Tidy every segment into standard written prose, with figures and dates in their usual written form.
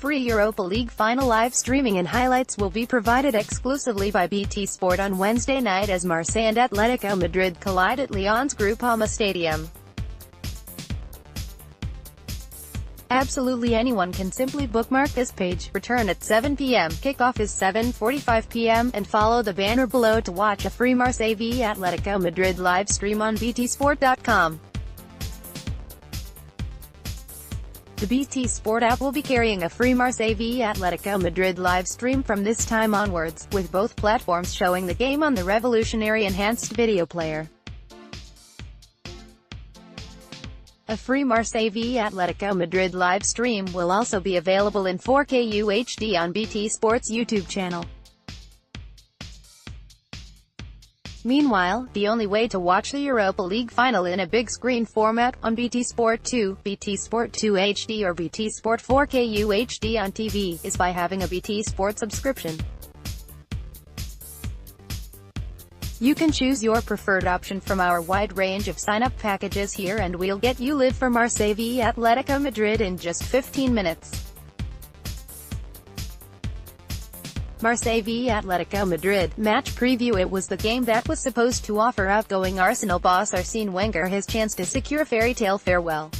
free Europa League final live streaming and highlights will be provided exclusively by BT Sport on Wednesday night as Marseille and Atletico Madrid collide at Lyon's Groupama Stadium. Absolutely anyone can simply bookmark this page, return at 7 p.m., kickoff is 7:45 p.m., and follow the banner below to watch a free Marseille v Atletico Madrid live stream on btsport.com. The BT Sport app will be carrying a free Marseille v Atletico Madrid live stream from this time onwards, with both platforms showing the game on the revolutionary enhanced video player. A free Marseille v Atletico Madrid live stream will also be available in 4K UHD on BT Sport's YouTube channel. Meanwhile, the only way to watch the Europa League final in a big screen format, on BT Sport 2, BT Sport 2 HD or BT Sport 4K UHD on TV, is by having a BT Sport subscription. You can choose your preferred option from our wide range of sign-up packages here, and we'll get you live for Marseille v Atletico Madrid in just 15 minutes. Marseille v Atletico Madrid match preview. It was the game that was supposed to offer outgoing Arsenal boss Arsene Wenger his chance to secure a fairy-tale farewell.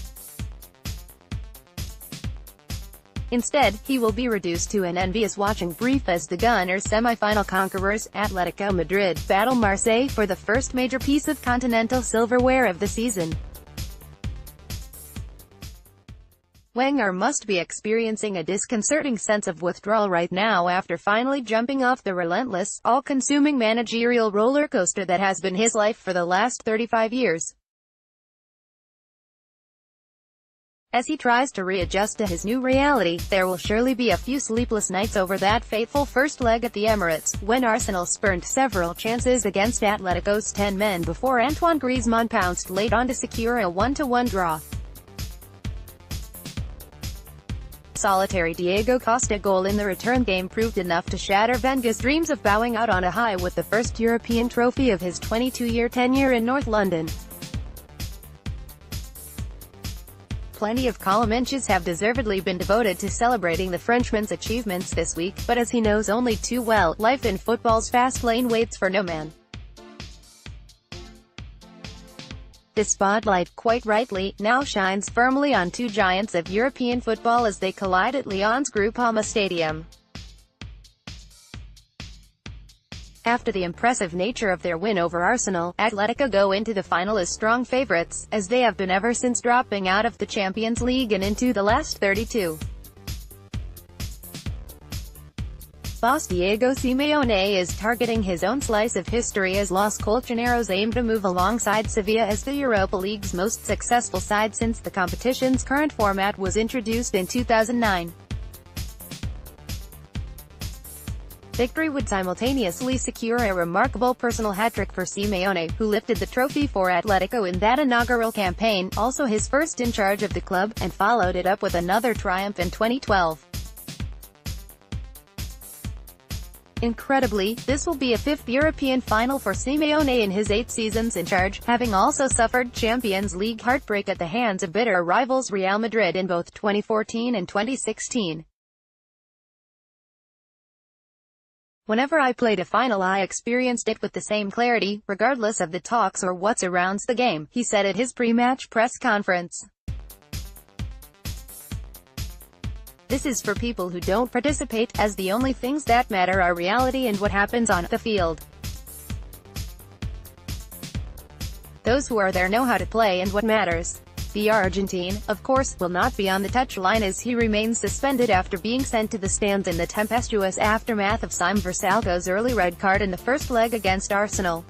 Instead, he will be reduced to an envious watching brief as the Gunners' semi-final conquerors, Atletico Madrid, battle Marseille for the first major piece of continental silverware of the season. Wenger must be experiencing a disconcerting sense of withdrawal right now after finally jumping off the relentless, all-consuming managerial roller coaster that has been his life for the last 35 years. As he tries to readjust to his new reality, there will surely be a few sleepless nights over that fateful first leg at the Emirates, when Arsenal spurned several chances against Atletico's 10 men before Antoine Griezmann pounced late on to secure a 1-1 draw. Solitary Diego Costa goal in the return game proved enough to shatter Wenger's dreams of bowing out on a high with the first European trophy of his 22-year tenure in North London. Plenty of column inches have deservedly been devoted to celebrating the Frenchman's achievements this week, but as he knows only too well, life in football's fast lane waits for no man. The spotlight, quite rightly, now shines firmly on two giants of European football as they collide at Lyon's Groupama Stadium. After the impressive nature of their win over Arsenal, Atletico go into the final as strong favourites, as they have been ever since dropping out of the Champions League and into the last 32. Boss Diego Simeone is targeting his own slice of history as Los Colchoneros aim to move alongside Sevilla as the Europa League's most successful side since the competition's current format was introduced in 2009. Victory would simultaneously secure a remarkable personal hat-trick for Simeone, who lifted the trophy for Atletico in that inaugural campaign, also his first in charge of the club, and followed it up with another triumph in 2012. Incredibly, this will be a fifth European final for Simeone in his 8 seasons in charge, having also suffered Champions League heartbreak at the hands of bitter rivals Real Madrid in both 2014 and 2016. Whenever I played a final I experienced it with the same clarity, regardless of the talks or what surrounds the game, he said at his pre-match press conference. This is for people who don't participate, as the only things that matter are reality and what happens on the field. Those who are there know how to play and what matters. The Argentine, of course, will not be on the touchline as he remains suspended after being sent to the stands in the tempestuous aftermath of Sim Versalco's early red card in the first leg against Arsenal.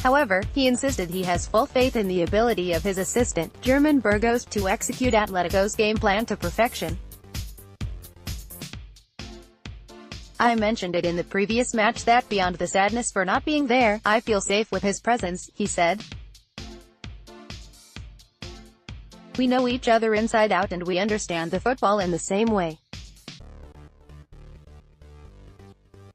However, he insisted he has full faith in the ability of his assistant, German Burgos, to execute Atletico's game plan to perfection. I mentioned it in the previous match that beyond the sadness for not being there, I feel safe with his presence, he said. We know each other inside out and we understand the football in the same way.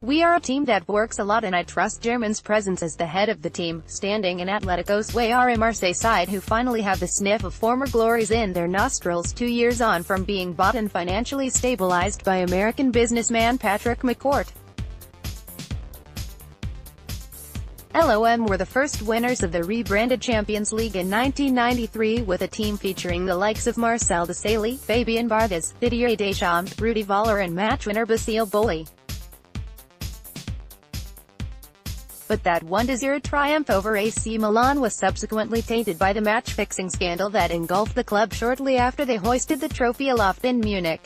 We are a team that works a lot and I trust German's presence as the head of the team, standing in Atletico's way are a Marseille side who finally have the sniff of former glories in their nostrils 2 years on from being bought and financially stabilized by American businessman Patrick McCourt. LOM were the first winners of the rebranded Champions League in 1993 with a team featuring the likes of Marcel Desailly, Fabien Barthez, Didier Deschamps, Rudi Völler and match winner Basile Boli. But that 1-0 triumph over AC Milan was subsequently tainted by the match-fixing scandal that engulfed the club shortly after they hoisted the trophy aloft in Munich.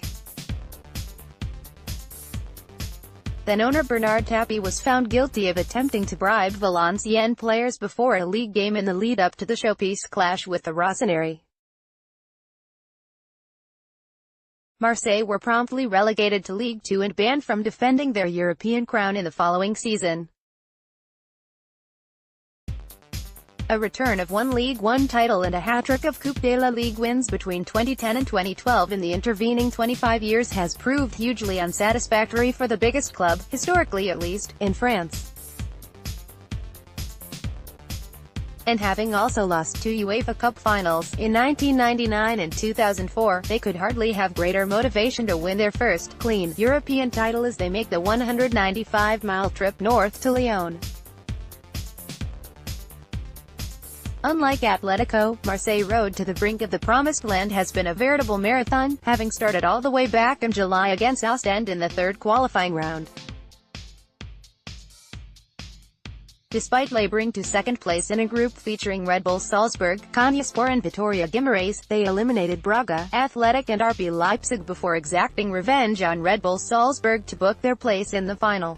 Then owner Bernard Tapie was found guilty of attempting to bribe Valenciennes players before a league game in the lead-up to the showpiece clash with the Rossoneri. Marseille were promptly relegated to Ligue 2 and banned from defending their European crown in the following season. A return of one Ligue 1 title and a hat-trick of Coupe de la Ligue wins between 2010 and 2012 in the intervening 25 years has proved hugely unsatisfactory for the biggest club, historically at least, in France. And having also lost 2 UEFA Cup finals, in 1999 and 2004, they could hardly have greater motivation to win their first, clean, European title as they make the 195-mile trip north to Lyon. Unlike Atletico, Marseille road to the brink of the promised land has been a veritable marathon, having started all the way back in July against Ostend in the third qualifying round. Despite laboring to second place in a group featuring Red Bull Salzburg, Konyaspor and Vitória Guimarães, they eliminated Braga, Athletic and RB Leipzig before exacting revenge on Red Bull Salzburg to book their place in the final.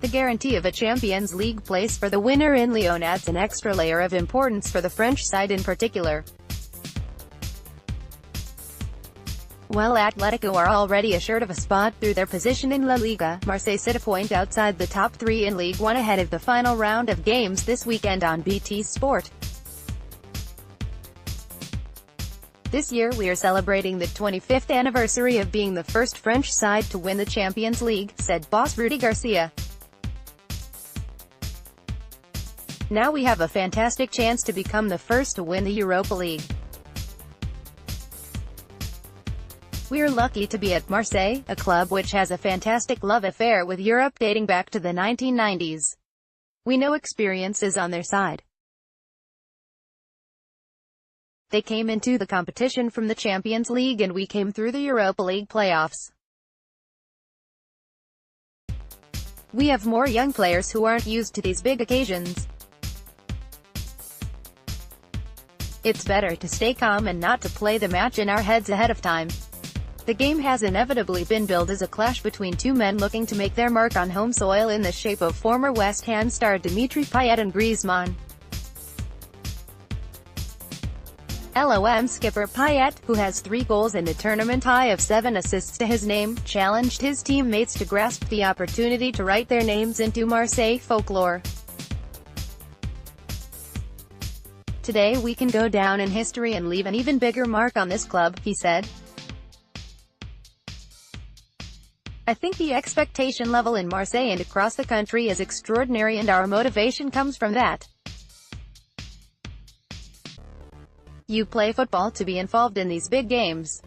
The guarantee of a Champions League place for the winner in Lyon adds an extra layer of importance for the French side in particular. While Atletico are already assured of a spot through their position in La Liga, Marseille sit a point outside the top 3 in Ligue 1 ahead of the final round of games this weekend on BT Sport. This year we are celebrating the 25th anniversary of being the first French side to win the Champions League, said boss Rudy Garcia. Now we have a fantastic chance to become the first to win the Europa League. We're lucky to be at Marseille, a club which has a fantastic love affair with Europe dating back to the 1990s. We know experience is on their side. They came into the competition from the Champions League and we came through the Europa League playoffs. We have more young players who aren't used to these big occasions. It's better to stay calm and not to play the match in our heads ahead of time. The game has inevitably been billed as a clash between two men looking to make their mark on home soil in the shape of former West Ham star Dimitri Payet and Griezmann. LOM skipper Payet, who has 3 goals and a tournament high of 7 assists to his name, challenged his teammates to grasp the opportunity to write their names into Marseille folklore. Today we can go down in history and leave an even bigger mark on this club, he said. I think the expectation level in Marseille and across the country is extraordinary and our motivation comes from that. You play football to be involved in these big games.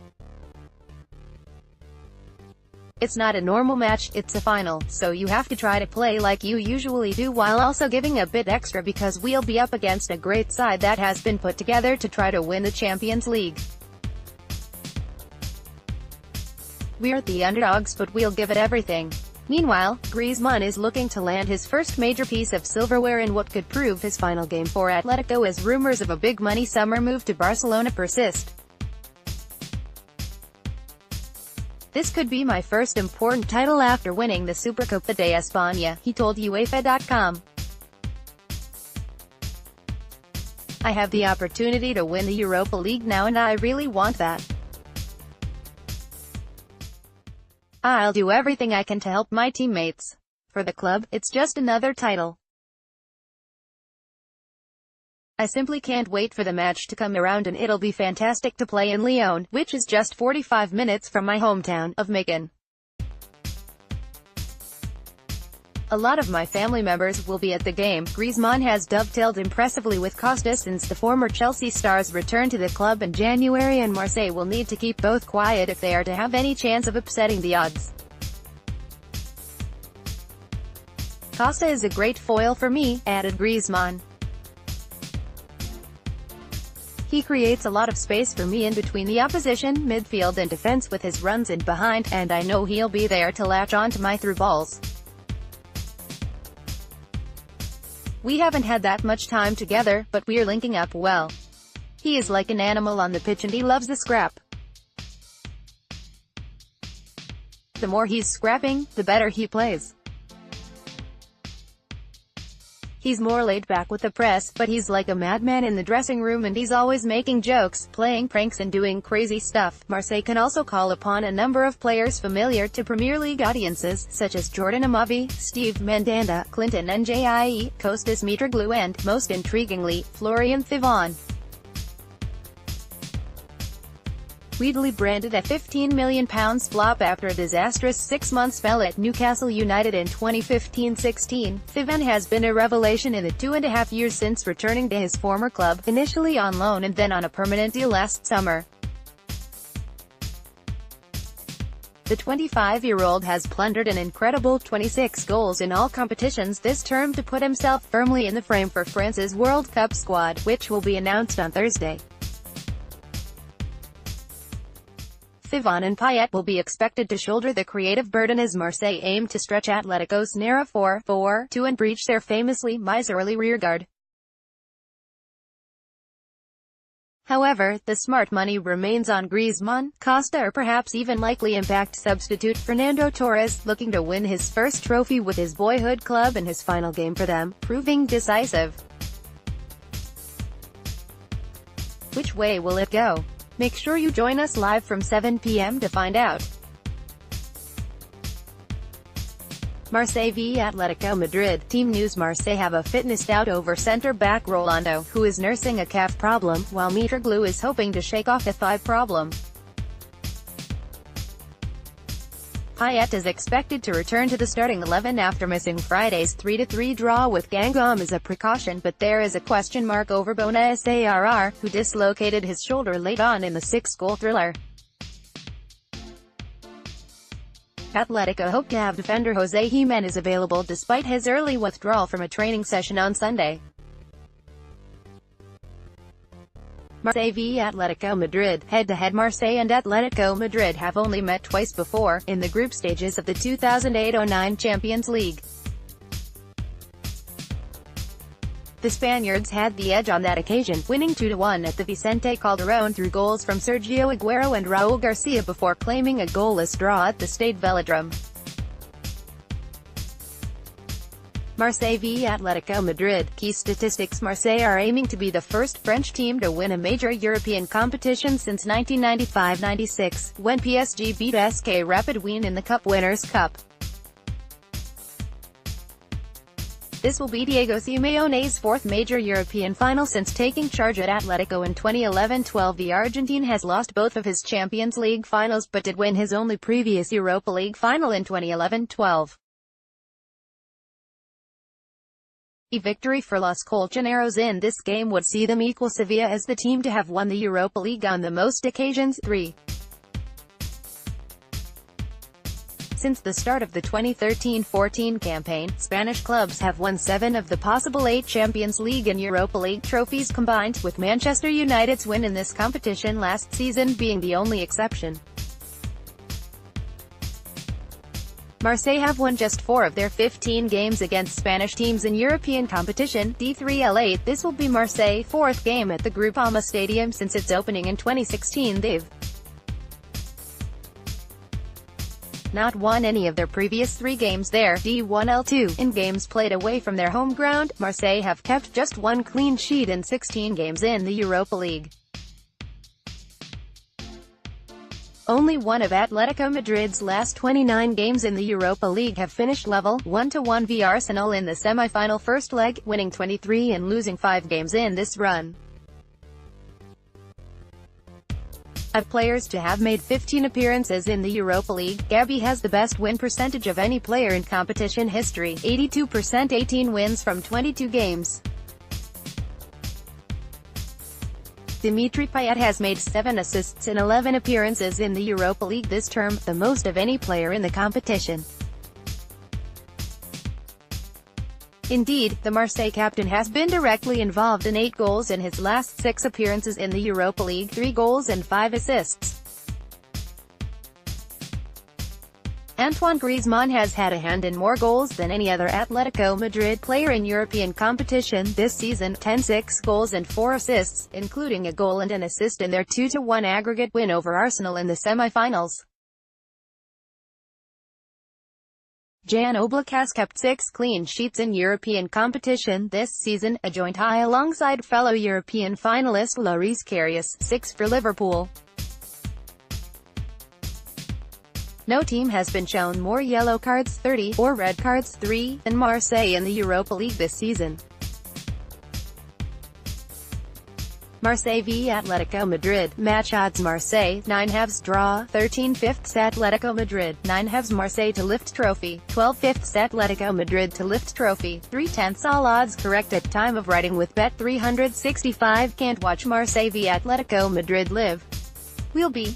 It's not a normal match, it's a final, so you have to try to play like you usually do while also giving a bit extra because we'll be up against a great side that has been put together to try to win the Champions League. We're the underdogs but we'll give it everything. Meanwhile, Griezmann is looking to land his first major piece of silverware in what could prove his final game for Atletico as rumors of a big-money summer move to Barcelona persist. This could be my first important title after winning the Supercopa de España, he told UEFA.com. I have the opportunity to win the Europa League now and I really want that. I'll do everything I can to help my teammates. For the club, it's just another title. I simply can't wait for the match to come around and it'll be fantastic to play in Lyon, which is just 45 minutes from my hometown of Macon. A lot of my family members will be at the game. Griezmann has dovetailed impressively with Costa since the former Chelsea star's return to the club in January, and Marseille will need to keep both quiet if they are to have any chance of upsetting the odds. Costa is a great foil for me, added Griezmann. He creates a lot of space for me in between the opposition, midfield and defense with his runs in behind, and I know he'll be there to latch on to my through balls. We haven't had that much time together, but we're linking up well. He is like an animal on the pitch and he loves the scrap. The more he's scrapping, the better he plays. He's more laid back with the press, but he's like a madman in the dressing room and he's always making jokes, playing pranks and doing crazy stuff. Marseille can also call upon a number of players familiar to Premier League audiences, such as Jordan Amavi, Steve Mandanda, Clinton Njie, Kostas Mitroglou and, most intriguingly, Florian Thauvin. Weedley branded a £15 million flop after a disastrous 6-month spell at Newcastle United in 2015-16, Thauvin has been a revelation in the 2.5 years since returning to his former club, initially on loan and then on a permanent deal last summer. The 25-year-old has plundered an incredible 26 goals in all competitions this term to put himself firmly in the frame for France's World Cup squad, which will be announced on Thursday. Thauvin and Payet will be expected to shoulder the creative burden as Marseille aim to stretch Atletico's narrow 4-4-2 and breach their famously miserly rearguard. However, the smart money remains on Griezmann, Costa or perhaps even likely impact substitute Fernando Torres, looking to win his first trophy with his boyhood club in his final game for them, proving decisive. Which way will it go? Make sure you join us live from 7 p.m. to find out. Marseille v Atletico Madrid. Team news: Marseille have a fitness doubt over centre-back Rolando, who is nursing a calf problem, while Mitroglou is hoping to shake off a thigh problem. Payet is expected to return to the starting 11 after missing Friday's 3-3 draw with Guingamp as a precaution, but there is a question mark over Bona Sarr, who dislocated his shoulder late on in the 6-goal thriller. Atletico hope to have defender Jose Jimenez available despite his early withdrawal from a training session on Sunday. Marseille v Atletico Madrid. Head-to-head: Marseille and Atletico Madrid have only met twice before, in the group stages of the 2008-09 Champions League. The Spaniards had the edge on that occasion, winning 2-1 at the Vicente Calderón through goals from Sergio Aguero and Raúl Garcia before claiming a goalless draw at the Stade Velodrome. Marseille v Atletico Madrid. Key statistics: Marseille are aiming to be the first French team to win a major European competition since 1995-96, when PSG beat SK Rapid Wien in the Cup Winners' Cup. This will be Diego Simeone's fourth major European final since taking charge at Atletico in 2011-12. The Argentine has lost both of his Champions League finals but did win his only previous Europa League final in 2011-12. A victory for Los Colchoneros in this game would see them equal Sevilla as the team to have won the Europa League on the most occasions, 3. Since the start of the 2013-14 campaign, Spanish clubs have won 7 of the possible 8 Champions League and Europa League trophies combined, with Manchester United's win in this competition last season being the only exception. Marseille have won just 4 of their 15 games against Spanish teams in European competition, D3L8. This will be Marseille's 4th game at the Groupama Stadium since its opening in 2016. They've not won any of their previous 3 games there, D1L2, in games played away from their home ground. Marseille have kept just 1 clean sheet in 16 games in the Europa League. Only one of Atletico Madrid's last 29 games in the Europa League have finished level, 1-1 v Arsenal in the semi-final first leg, winning 23 and losing 5 games in this run. Of players to have made 15 appearances in the Europa League, Gabi has the best win percentage of any player in competition history, 82%, 18 wins from 22 games. Dimitri Payet has made 7 assists in 11 appearances in the Europa League this term, the most of any player in the competition. Indeed, the Marseille captain has been directly involved in 8 goals in his last 6 appearances in the Europa League, 3 goals and 5 assists. Antoine Griezmann has had a hand in more goals than any other Atletico Madrid player in European competition this season, 10-6 goals and 4 assists, including a goal and an assist in their 2-1 aggregate win over Arsenal in the semi-finals. Jan Oblak has kept 6 clean sheets in European competition this season, a joint high alongside fellow European finalist Loris Karius, 6 for Liverpool. No team has been shown more yellow cards, 30, or red cards, 3, than Marseille in the Europa League this season. Marseille v Atletico Madrid. Match odds: Marseille, 9/2 draw, 13/5 Atletico Madrid, 9/2 Marseille to lift trophy, 12/5 Atletico Madrid to lift trophy, 3/10 all odds correct at time of writing with Bet365. Can't watch Marseille v Atletico Madrid live? We'll be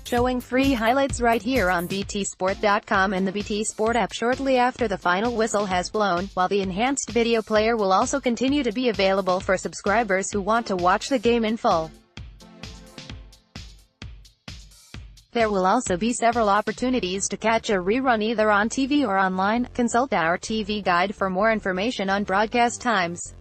showing free highlights right here on btsport.com and the BT Sport app shortly after the final whistle has blown, while the enhanced video player will also continue to be available for subscribers who want to watch the game in full. There will also be several opportunities to catch a rerun either on TV or online. Consult our TV guide for more information on broadcast times.